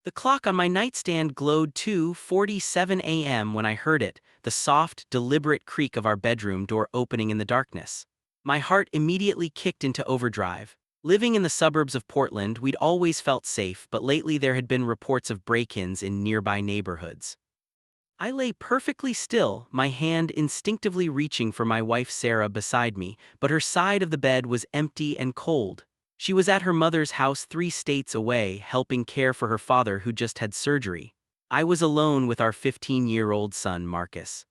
The clock on my nightstand glowed 2:47 a.m. when I heard it, the soft, deliberate creak of our bedroom door opening in the darkness. My heart immediately kicked into overdrive. Living in the suburbs of Portland, we'd always felt safe, but lately there had been reports of break-ins in nearby neighborhoods. I lay perfectly still, my hand instinctively reaching for my wife Sarah beside me, but her side of the bed was empty and cold. She was at her mother's house 3 states away, helping care for her father who just had surgery. I was alone with our 15-year-old son, Marcus.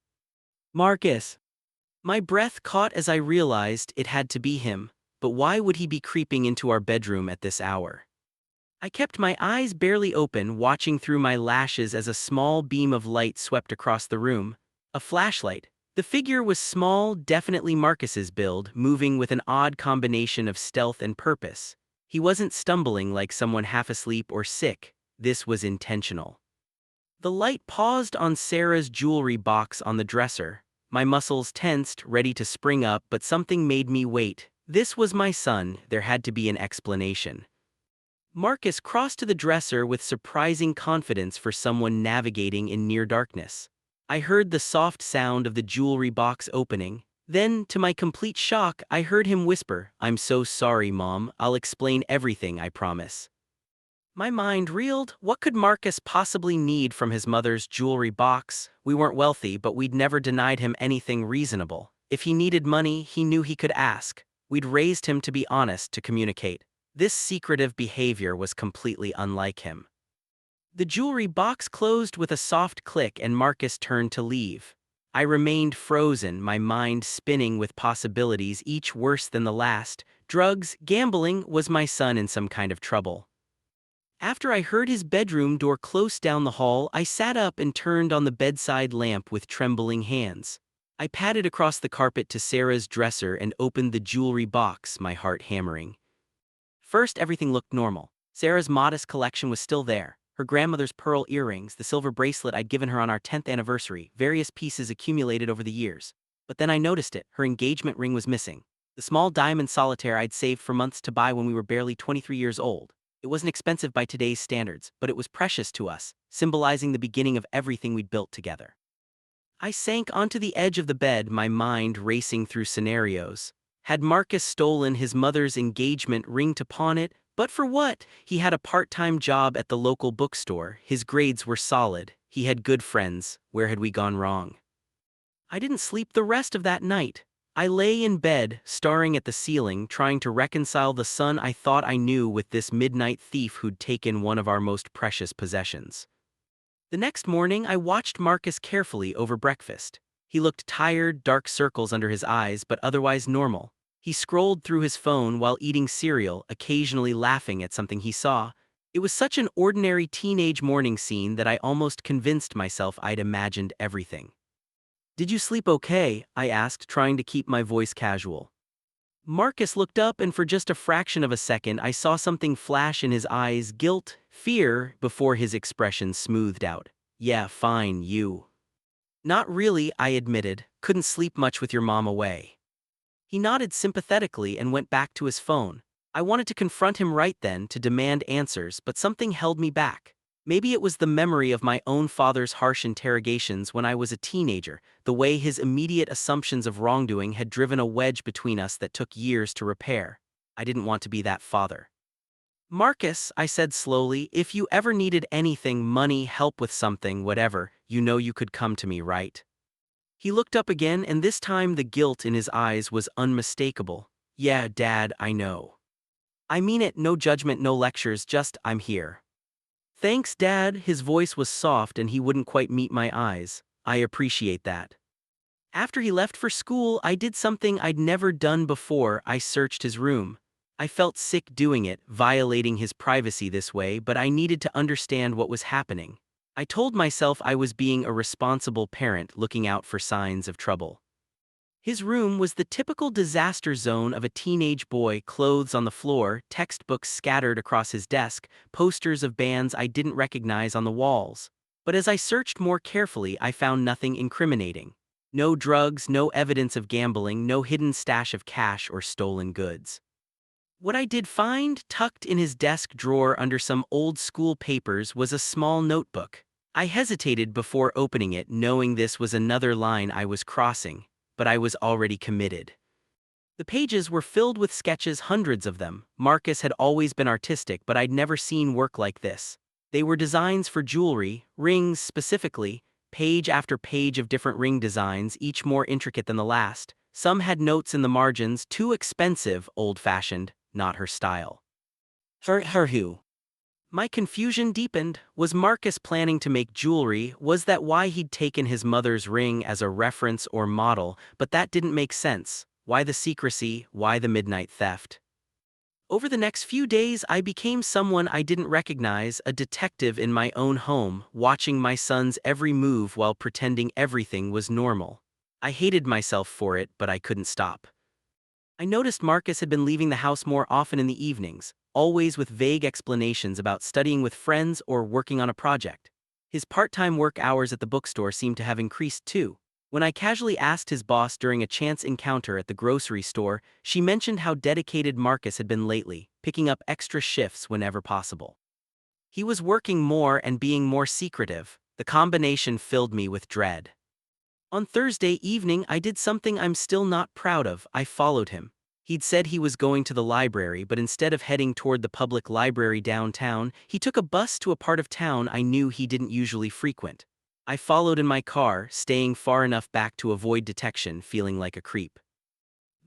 Marcus! My breath caught as I realized it had to be him, but why would he be creeping into our bedroom at this hour? I kept my eyes barely open, watching through my lashes as a small beam of light swept across the room. A flashlight. The figure was small, definitely Marcus's build, moving with an odd combination of stealth and purpose. He wasn't stumbling like someone half asleep or sick. This was intentional. The light paused on Sarah's jewelry box on the dresser. My muscles tensed, ready to spring up, but something made me wait. This was my son, there had to be an explanation. Marcus crossed to the dresser with surprising confidence for someone navigating in near darkness. I heard the soft sound of the jewelry box opening. Then, to my complete shock, I heard him whisper, "I'm so sorry, Mom. I'll explain everything, I promise." My mind reeled. What could Marcus possibly need from his mother's jewelry box? We weren't wealthy, but we'd never denied him anything reasonable. If he needed money, he knew he could ask. We'd raised him to be honest, to communicate. This secretive behavior was completely unlike him. The jewelry box closed with a soft click and Marcus turned to leave. I remained frozen, my mind spinning with possibilities, each worse than the last. Drugs, gambling, was my son in some kind of trouble? After I heard his bedroom door close down the hall, I sat up and turned on the bedside lamp with trembling hands. I padded across the carpet to Sarah's dresser and opened the jewelry box, my heart hammering. First, everything looked normal. Sarah's modest collection was still there. Her grandmother's pearl earrings, the silver bracelet I'd given her on our 10th anniversary, various pieces accumulated over the years. But then I noticed it, her engagement ring was missing. The small diamond solitaire I'd saved for months to buy when we were barely 23 years old. It wasn't expensive by today's standards, but it was precious to us, symbolizing the beginning of everything we'd built together. I sank onto the edge of the bed, my mind racing through scenarios. Had Marcus stolen his mother's engagement ring to pawn it? But for what? He had a part-time job at the local bookstore, his grades were solid, he had good friends. Where had we gone wrong? I didn't sleep the rest of that night. I lay in bed, staring at the ceiling, trying to reconcile the son I thought I knew with this midnight thief who'd taken one of our most precious possessions. The next morning, I watched Marcus carefully over breakfast. He looked tired, dark circles under his eyes, but otherwise normal. He scrolled through his phone while eating cereal, occasionally laughing at something he saw. It was such an ordinary teenage morning scene that I almost convinced myself I'd imagined everything. "Did you sleep okay?" I asked, trying to keep my voice casual. Marcus looked up, and for just a fraction of a second I saw something flash in his eyes, guilt, fear, before his expression smoothed out. "Yeah, fine, you." "Not really," I admitted. "Couldn't sleep much with your mom away." He nodded sympathetically and went back to his phone. I wanted to confront him right then, to demand answers, but something held me back. Maybe it was the memory of my own father's harsh interrogations when I was a teenager, the way his immediate assumptions of wrongdoing had driven a wedge between us that took years to repair. I didn't want to be that father. "Marcus," I said slowly, "if you ever needed anything, money, help with something, whatever, you know you could come to me, right?" He looked up again, and this time the guilt in his eyes was unmistakable. "Yeah, Dad, I know. I mean it, no judgment, no lectures, just, I'm here." "Thanks, Dad." His voice was soft and he wouldn't quite meet my eyes. "I appreciate that." After he left for school, I did something I'd never done before. I searched his room. I felt sick doing it, violating his privacy this way, but I needed to understand what was happening. I told myself I was being a responsible parent, looking out for signs of trouble. His room was the typical disaster zone of a teenage boy: clothes on the floor, textbooks scattered across his desk, posters of bands I didn't recognize on the walls. But as I searched more carefully, I found nothing incriminating. No drugs, no evidence of gambling, no hidden stash of cash or stolen goods. What I did find, tucked in his desk drawer under some old school papers, was a small notebook. I hesitated before opening it, knowing this was another line I was crossing, but I was already committed. The pages were filled with sketches, hundreds of them. Marcus had always been artistic, but I'd never seen work like this. They were designs for jewelry, rings specifically, page after page of different ring designs, each more intricate than the last. Some had notes in the margins, too expensive, old-fashioned, not her style. Her who? My confusion deepened. Was Marcus planning to make jewelry? Was that why he'd taken his mother's ring as a reference or model? But that didn't make sense. Why the secrecy? Why the midnight theft? Over the next few days, I became someone I didn't recognize, a detective in my own home, watching my son's every move while pretending everything was normal. I hated myself for it, but I couldn't stop. I noticed Marcus had been leaving the house more often in the evenings, always with vague explanations about studying with friends or working on a project. His part-time work hours at the bookstore seemed to have increased too. When I casually asked his boss during a chance encounter at the grocery store, she mentioned how dedicated Marcus had been lately, picking up extra shifts whenever possible. He was working more and being more secretive. The combination filled me with dread. On Thursday evening, I did something I'm still not proud of. I followed him. He'd said he was going to the library, but instead of heading toward the public library downtown, he took a bus to a part of town I knew he didn't usually frequent. I followed in my car, staying far enough back to avoid detection, feeling like a creep.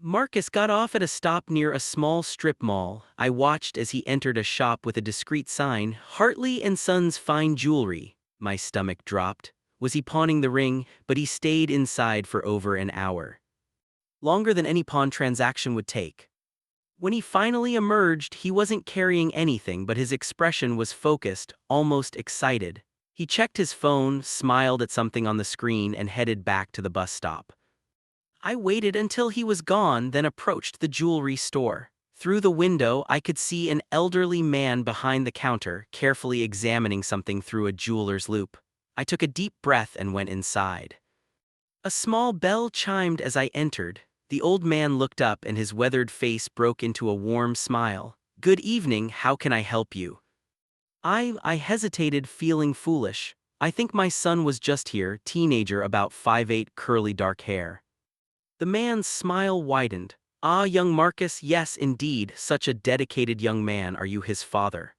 Marcus got off at a stop near a small strip mall. I watched as he entered a shop with a discreet sign, "Hartley & Sons Fine Jewelry." My stomach dropped. Was he pawning the ring? But he stayed inside for over an hour. Longer than any pawn transaction would take. When he finally emerged, he wasn't carrying anything, but his expression was focused, almost excited. He checked his phone, smiled at something on the screen, and headed back to the bus stop. I waited until he was gone, then approached the jewelry store. Through the window, I could see an elderly man behind the counter, carefully examining something through a jeweler's loupe. I took a deep breath and went inside. A small bell chimed as I entered. The old man looked up and his weathered face broke into a warm smile. "Good evening, how can I help you?" I hesitated, feeling foolish. "I think my son was just here," teenager about 5'8", curly dark hair. The man's smile widened. "Ah, young Marcus, yes indeed, such a dedicated young man. Are you his father?"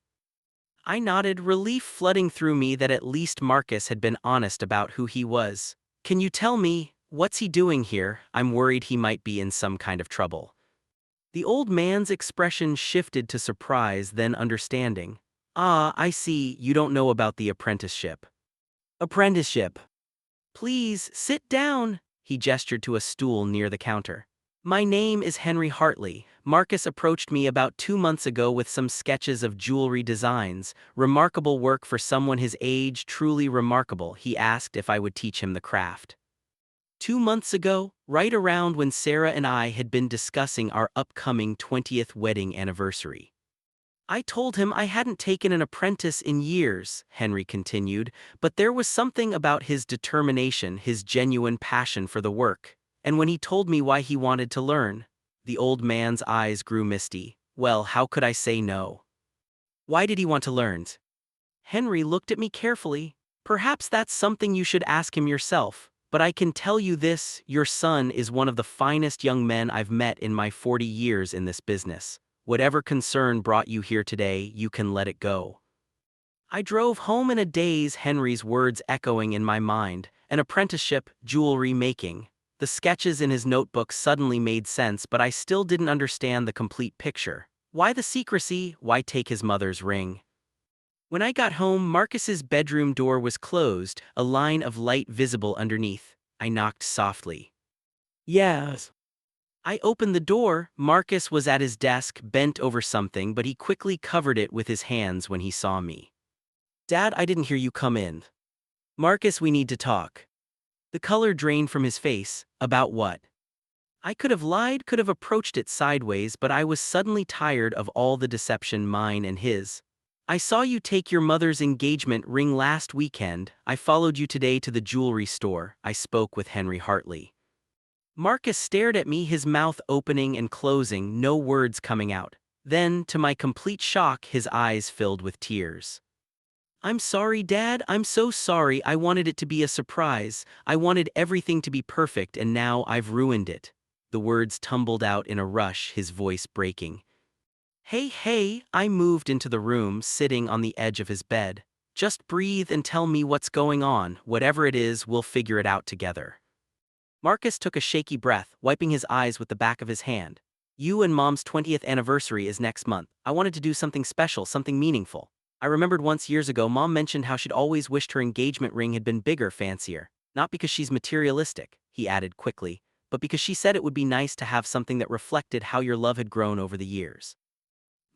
I nodded, relief flooding through me that at least Marcus had been honest about who he was. "Can you tell me, what's he doing here? I'm worried he might be in some kind of trouble." The old man's expression shifted to surprise, then understanding. "Ah, I see, you don't know about the apprenticeship." "Apprenticeship? Please, sit down." He gestured to a stool near the counter. "My name is Henry Hartley. Marcus approached me about 2 months ago with some sketches of jewelry designs. Remarkable work for someone his age, truly remarkable." He asked if I would teach him the craft. 2 months ago, right around when Sarah and I had been discussing our upcoming 20th wedding anniversary. I told him I hadn't taken an apprentice in years, Henry continued, but there was something about his determination, his genuine passion for the work. And when he told me why he wanted to learn, the old man's eyes grew misty. Well, how could I say no? Why did he want to learn? Henry looked at me carefully. "Perhaps that's something you should ask him yourself. But I can tell you this, your son is one of the finest young men I've met in my 40 years in this business. Whatever concern brought you here today, you can let it go." I drove home in a daze, Henry's words echoing in my mind. An apprenticeship, jewelry making. The sketches in his notebook suddenly made sense, but I still didn't understand the complete picture. Why the secrecy? Why take his mother's ring? When I got home, Marcus's bedroom door was closed, a line of light visible underneath. I knocked softly. "Yes." I opened the door. Marcus was at his desk, bent over something, but he quickly covered it with his hands when he saw me. "Dad, I didn't hear you come in." "Marcus, we need to talk." The color drained from his face. "About what?" I could have lied, could have approached it sideways, but I was suddenly tired of all the deception, mine and his. "I saw you take your mother's engagement ring last weekend. I followed you today to the jewelry store." I spoke with Henry Hartley. Marcus stared at me, his mouth opening and closing, no words coming out. Then, to my complete shock, his eyes filled with tears. "I'm sorry, Dad, I'm so sorry. I wanted it to be a surprise. I wanted everything to be perfect, and now I've ruined it." The words tumbled out in a rush, his voice breaking. "Hey, hey," I moved into the room, sitting on the edge of his bed. "Just breathe and tell me what's going on. Whatever it is, we'll figure it out together." Marcus took a shaky breath, wiping his eyes with the back of his hand. "You and Mom's 20th anniversary is next month. I wanted to do something special, something meaningful. I remembered once years ago Mom mentioned how she'd always wished her engagement ring had been bigger, fancier. Not because she's materialistic," he added quickly, "but because she said it would be nice to have something that reflected how your love had grown over the years."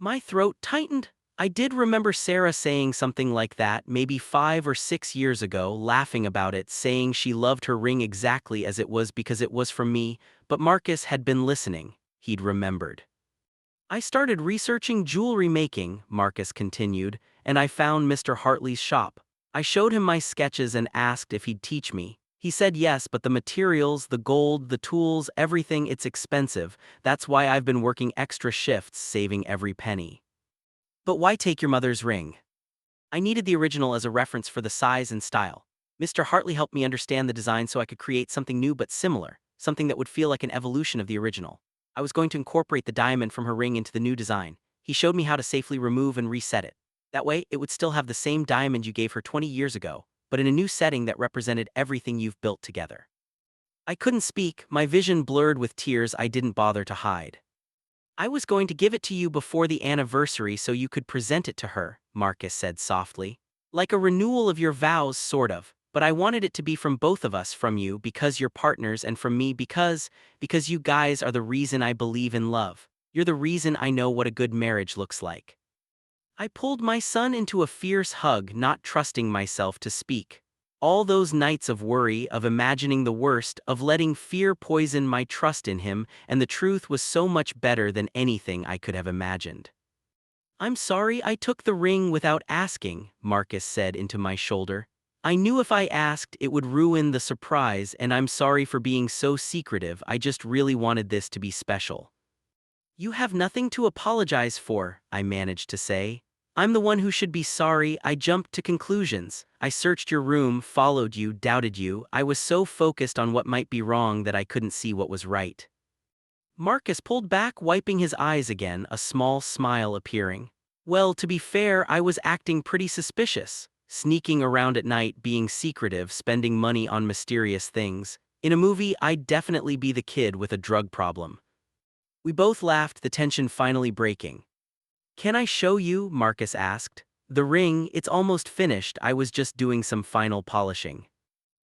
My throat tightened. I did remember Sarah saying something like that, maybe 5 or 6 years ago, laughing about it, saying she loved her ring exactly as it was because it was from me, but Marcus had been listening. He'd remembered. "I started researching jewelry making," Marcus continued, "and I found Mr. Hartley's shop. I showed him my sketches and asked if he'd teach me. He said yes, but the materials, the gold, the tools, everything, it's expensive. That's why I've been working extra shifts, saving every penny." "But why take your mother's ring?" "I needed the original as a reference for the size and style. Mr. Hartley helped me understand the design so I could create something new but similar, something that would feel like an evolution of the original. I was going to incorporate the diamond from her ring into the new design. He showed me how to safely remove and reset it. That way, it would still have the same diamond you gave her 20 years ago, but in a new setting that represented everything you've built together." I couldn't speak, my vision blurred with tears I didn't bother to hide. "I was going to give it to you before the anniversary so you could present it to her," Marcus said softly. "Like a renewal of your vows, sort of, but I wanted it to be from both of us, from you because you're partners, and from me because you guys are the reason I believe in love. You're the reason I know what a good marriage looks like." I pulled my son into a fierce hug, not trusting myself to speak. All those nights of worry, of imagining the worst, of letting fear poison my trust in him, and the truth was so much better than anything I could have imagined. "I'm sorry I took the ring without asking," Marcus said into my shoulder. "I knew if I asked, it would ruin the surprise, and I'm sorry for being so secretive. I just really wanted this to be special." "You have nothing to apologize for," I managed to say. "I'm the one who should be sorry. I jumped to conclusions. I searched your room, followed you, doubted you. I was so focused on what might be wrong that I couldn't see what was right." Marcus pulled back, wiping his eyes again, a small smile appearing. "Well, to be fair, I was acting pretty suspicious. Sneaking around at night, being secretive, spending money on mysterious things. In a movie, I'd definitely be the kid with a drug problem." We both laughed, the tension finally breaking. "Can I show you?" Marcus asked. "The ring, it's almost finished. I was just doing some final polishing."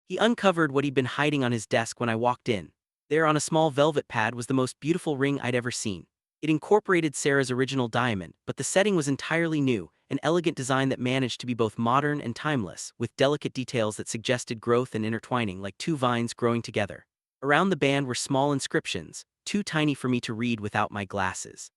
He uncovered what he'd been hiding on his desk when I walked in. There on a small velvet pad was the most beautiful ring I'd ever seen. It incorporated Sarah's original diamond, but the setting was entirely new, an elegant design that managed to be both modern and timeless, with delicate details that suggested growth and intertwining like two vines growing together. Around the band were small inscriptions, too tiny for me to read without my glasses.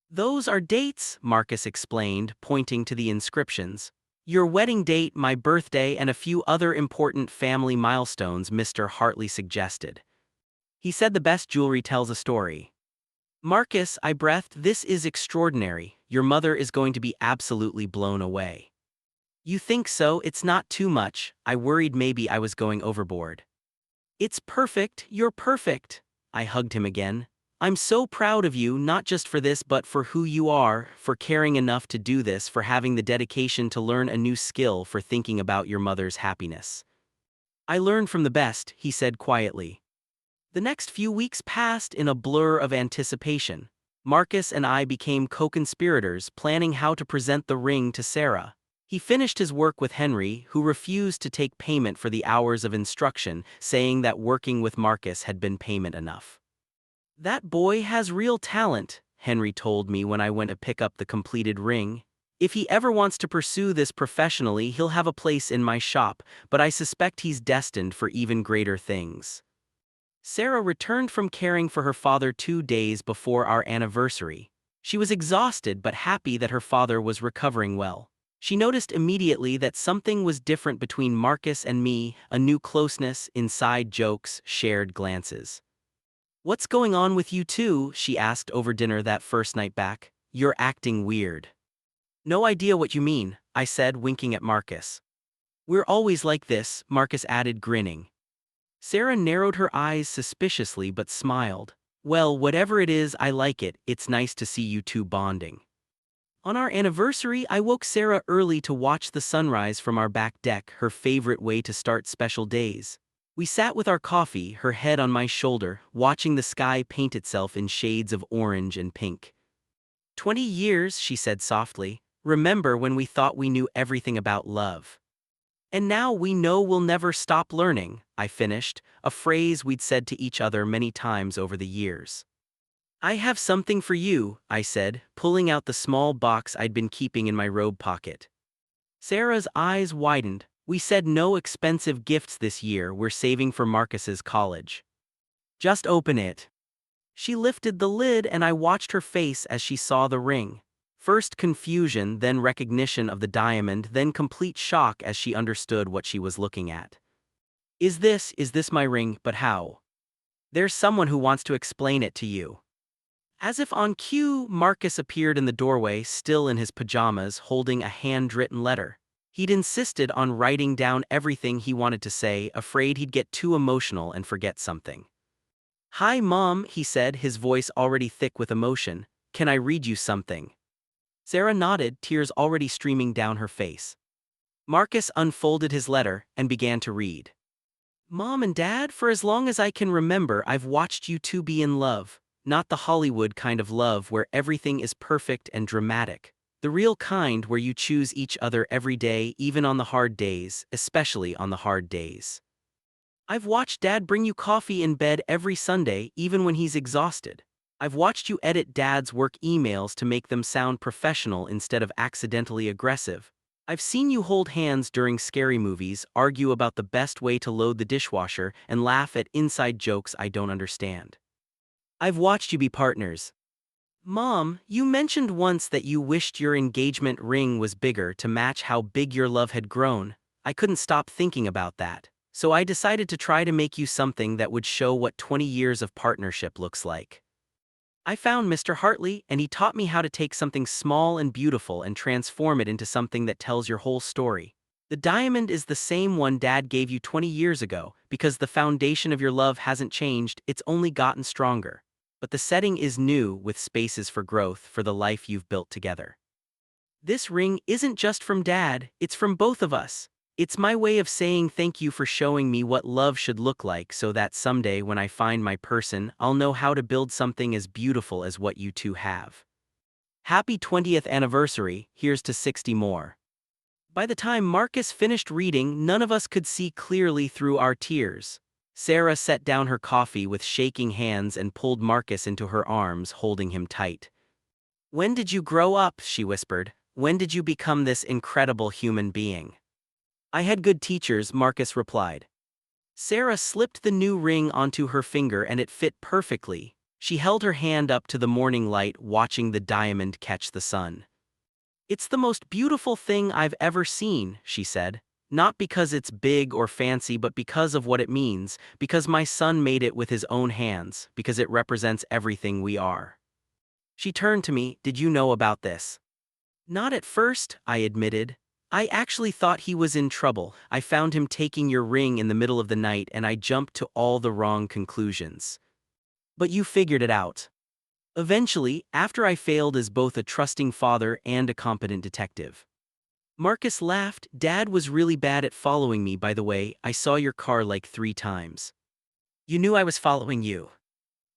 "Those are dates," Marcus explained, pointing to the inscriptions. "Your wedding date, my birthday, and a few other important family milestones," Mr. Hartley suggested. He said the best jewelry tells a story. "Marcus," I breathed, "this is extraordinary. Your mother is going to be absolutely blown away." "You think so? It's not too much." I worried maybe I was going overboard. "It's perfect, you're perfect." I hugged him again. "I'm so proud of you, not just for this but for who you are, for caring enough to do this, for having the dedication to learn a new skill, for thinking about your mother's happiness." "I learned from the best," he said quietly. The next few weeks passed in a blur of anticipation. Marcus and I became co-conspirators, planning how to present the ring to Sarah. He finished his work with Henry, who refused to take payment for the hours of instruction, saying that working with Marcus had been payment enough. "That boy has real talent," Henry told me when I went to pick up the completed ring. "If he ever wants to pursue this professionally, he'll have a place in my shop, but I suspect he's destined for even greater things." Sarah returned from caring for her father 2 days before our anniversary. She was exhausted but happy that her father was recovering well. She noticed immediately that something was different between Marcus and me, a new closeness, inside jokes, shared glances. "What's going on with you two?" she asked over dinner that first night back. you're acting weird. No idea what you mean, I said, winking at Marcus. We're always like this, Marcus added, grinning. Sarah narrowed her eyes suspiciously but smiled. Well, whatever it is, I like it. It's nice to see you two bonding. On our anniversary, I woke Sarah early to watch the sunrise from our back deck, her favorite way to start special days. We sat with our coffee, her head on my shoulder, watching the sky paint itself in shades of orange and pink. 20 years, she said softly. Remember when we thought we knew everything about love? And now we know we'll never stop learning, I finished, a phrase we'd said to each other many times over the years. I have something for you, I said, pulling out the small box I'd been keeping in my robe pocket. Sarah's eyes widened. We said no expensive gifts this year, we're saving for Marcus's college. Just open it. She lifted the lid and I watched her face as she saw the ring. First confusion, then recognition of the diamond, then complete shock as she understood what she was looking at. Is this my ring? But how? There's someone who wants to explain it to you. As if on cue, Marcus appeared in the doorway, still in his pajamas, holding a handwritten letter. He'd insisted on writing down everything he wanted to say, afraid he'd get too emotional and forget something. Hi, Mom, he said, his voice already thick with emotion. Can I read you something? Sarah nodded, tears already streaming down her face. Marcus unfolded his letter and began to read. Mom and Dad, for as long as I can remember, I've watched you two be in love. Not the Hollywood kind of love where everything is perfect and dramatic. The real kind where you choose each other every day, even on the hard days, especially on the hard days. I've watched Dad bring you coffee in bed every Sunday, even when he's exhausted. I've watched you edit Dad's work emails to make them sound professional instead of accidentally aggressive. I've seen you hold hands during scary movies, argue about the best way to load the dishwasher, and laugh at inside jokes I don't understand. I've watched you be partners. Mom, you mentioned once that you wished your engagement ring was bigger to match how big your love had grown. I couldn't stop thinking about that, so I decided to try to make you something that would show what 20 years of partnership looks like. I found Mr. Hartley, and he taught me how to take something small and beautiful and transform it into something that tells your whole story. The diamond is the same one Dad gave you 20 years ago, because the foundation of your love hasn't changed, it's only gotten stronger. But the setting is new, with spaces for growth for the life you've built together. This ring isn't just from Dad, it's from both of us. It's my way of saying thank you for showing me what love should look like so that someday when I find my person, I'll know how to build something as beautiful as what you two have. Happy 20th anniversary, here's to 60 more. By the time Marcus finished reading, none of us could see clearly through our tears. Sarah set down her coffee with shaking hands and pulled Marcus into her arms, holding him tight. When did you grow up? She whispered. When did you become this incredible human being? I had good teachers, Marcus replied. Sarah slipped the new ring onto her finger and it fit perfectly. She held her hand up to the morning light, watching the diamond catch the sun. It's the most beautiful thing I've ever seen, she said. Not because it's big or fancy, but because of what it means, because my son made it with his own hands, because it represents everything we are. She turned to me. Did you know about this? Not at first, I admitted. I actually thought he was in trouble. I found him taking your ring in the middle of the night and I jumped to all the wrong conclusions. But you figured it out. Eventually, after I failed as both a trusting father and a competent detective. Marcus laughed. Dad was really bad at following me, by the way. I saw your car like 3 times. You knew I was following you.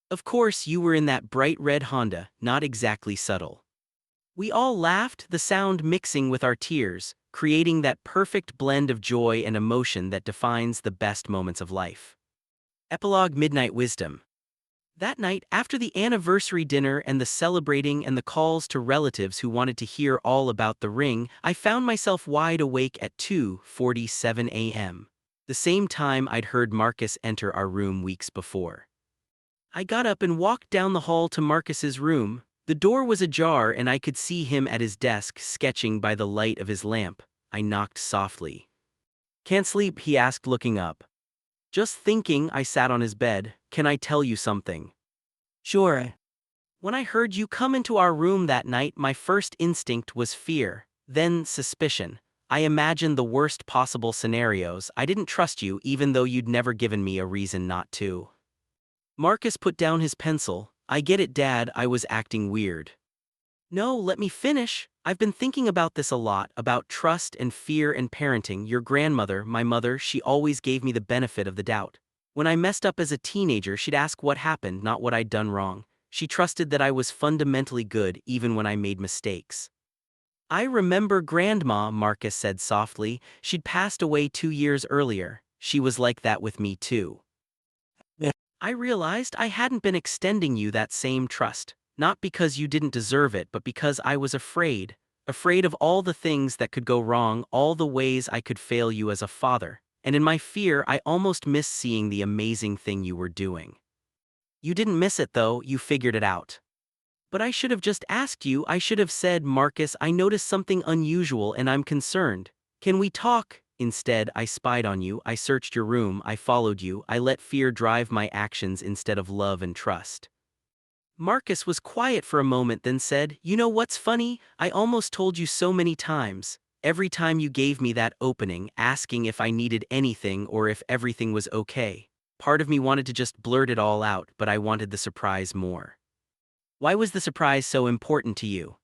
Of course, you were in that bright red Honda, not exactly subtle. We all laughed, the sound mixing with our tears, creating that perfect blend of joy and emotion that defines the best moments of life. Epilogue. Midnight Wisdom. That night, after the anniversary dinner and the celebrating and the calls to relatives who wanted to hear all about the ring, I found myself wide awake at 2:47 a.m. The same time I'd heard Marcus enter our room weeks before. I got up and walked down the hall to Marcus's room. The door was ajar and I could see him at his desk sketching by the light of his lamp. I knocked softly. Can't sleep, he asked, looking up. Just thinking. I sat on his bed. Can I tell you something? Sure. When I heard you come into our room that night, my first instinct was fear, then suspicion. I imagined the worst possible scenarios. I didn't trust you even though you'd never given me a reason not to. Marcus put down his pencil. I get it, Dad, I was acting weird. No, let me finish. I've been thinking about this a lot, about trust and fear and parenting. Your grandmother, my mother, she always gave me the benefit of the doubt. When I messed up as a teenager, she'd ask what happened, not what I'd done wrong. She trusted that I was fundamentally good even when I made mistakes. I remember Grandma, Marcus said softly. She'd passed away 2 years earlier. She was like that with me too. Yeah. I realized I hadn't been extending you that same trust, not because you didn't deserve it, but because I was afraid. Afraid of all the things that could go wrong, all the ways I could fail you as a father. And in my fear, I almost missed seeing the amazing thing you were doing. You didn't miss it though, you figured it out. But I should have just asked you. I should have said, Marcus, I noticed something unusual and I'm concerned. Can we talk? Instead, I spied on you, I searched your room, I followed you, I let fear drive my actions instead of love and trust. Marcus was quiet for a moment, then said, You know what's funny? I almost told you so many times. Every time you gave me that opening, asking if I needed anything or if everything was okay. Part of me wanted to just blurt it all out, but I wanted the surprise more. Why was the surprise so important to you?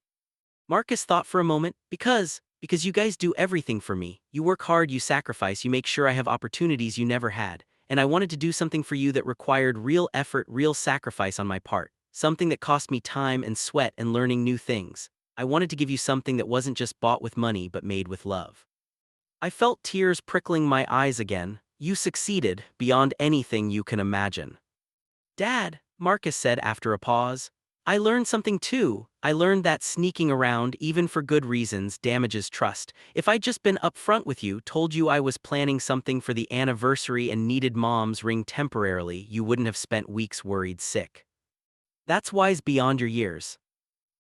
Marcus thought for a moment. Because you guys do everything for me. You work hard, you sacrifice, you make sure I have opportunities you never had. And I wanted to do something for you that required real effort, real sacrifice on my part. Something that cost me time and sweat and learning new things. I wanted to give you something that wasn't just bought with money but made with love. I felt tears prickling my eyes again. You succeeded, beyond anything you can imagine. Dad, Marcus said after a pause, I learned something too. I learned that sneaking around, even for good reasons, damages trust. If I'd just been upfront with you, told you I was planning something for the anniversary and needed Mom's ring temporarily, you wouldn't have spent weeks worried sick. That's wise beyond your years.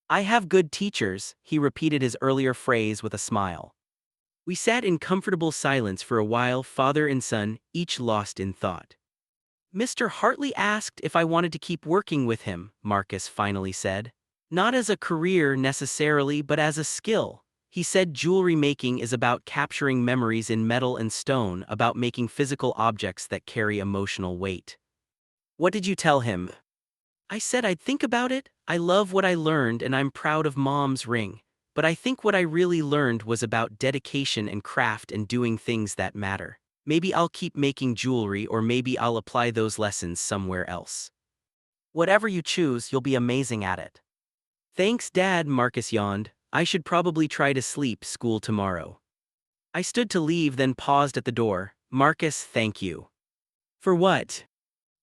I have good teachers, he repeated his earlier phrase with a smile. We sat in comfortable silence for a while, father and son, each lost in thought. Mr. Hartley asked if I wanted to keep working with him, Marcus finally said. Not as a career necessarily, but as a skill. He said jewelry making is about capturing memories in metal and stone, about making physical objects that carry emotional weight. What did you tell him? I said I'd think about it. I love what I learned and I'm proud of Mom's ring. But I think what I really learned was about dedication and craft and doing things that matter. Maybe I'll keep making jewelry or maybe I'll apply those lessons somewhere else. Whatever you choose, you'll be amazing at it. Thanks, Dad, Marcus yawned. I should probably try to sleep school tomorrow. I stood to leave, then paused at the door. Marcus, thank you. For what?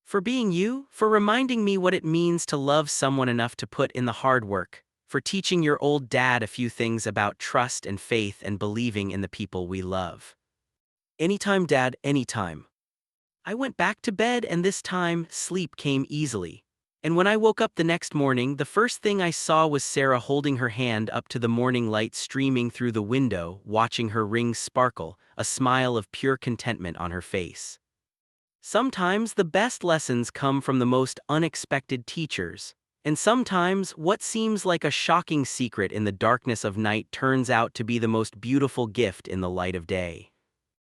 For being you, for reminding me what it means to love someone enough to put in the hard work, for teaching your old dad a few things about trust and faith and believing in the people we love. Anytime, Dad, anytime. I went back to bed and this time, sleep came easily. And when I woke up the next morning, the first thing I saw was Sarah holding her hand up to the morning light streaming through the window, watching her rings sparkle, a smile of pure contentment on her face. Sometimes the best lessons come from the most unexpected teachers. And sometimes what seems like a shocking secret in the darkness of night turns out to be the most beautiful gift in the light of day.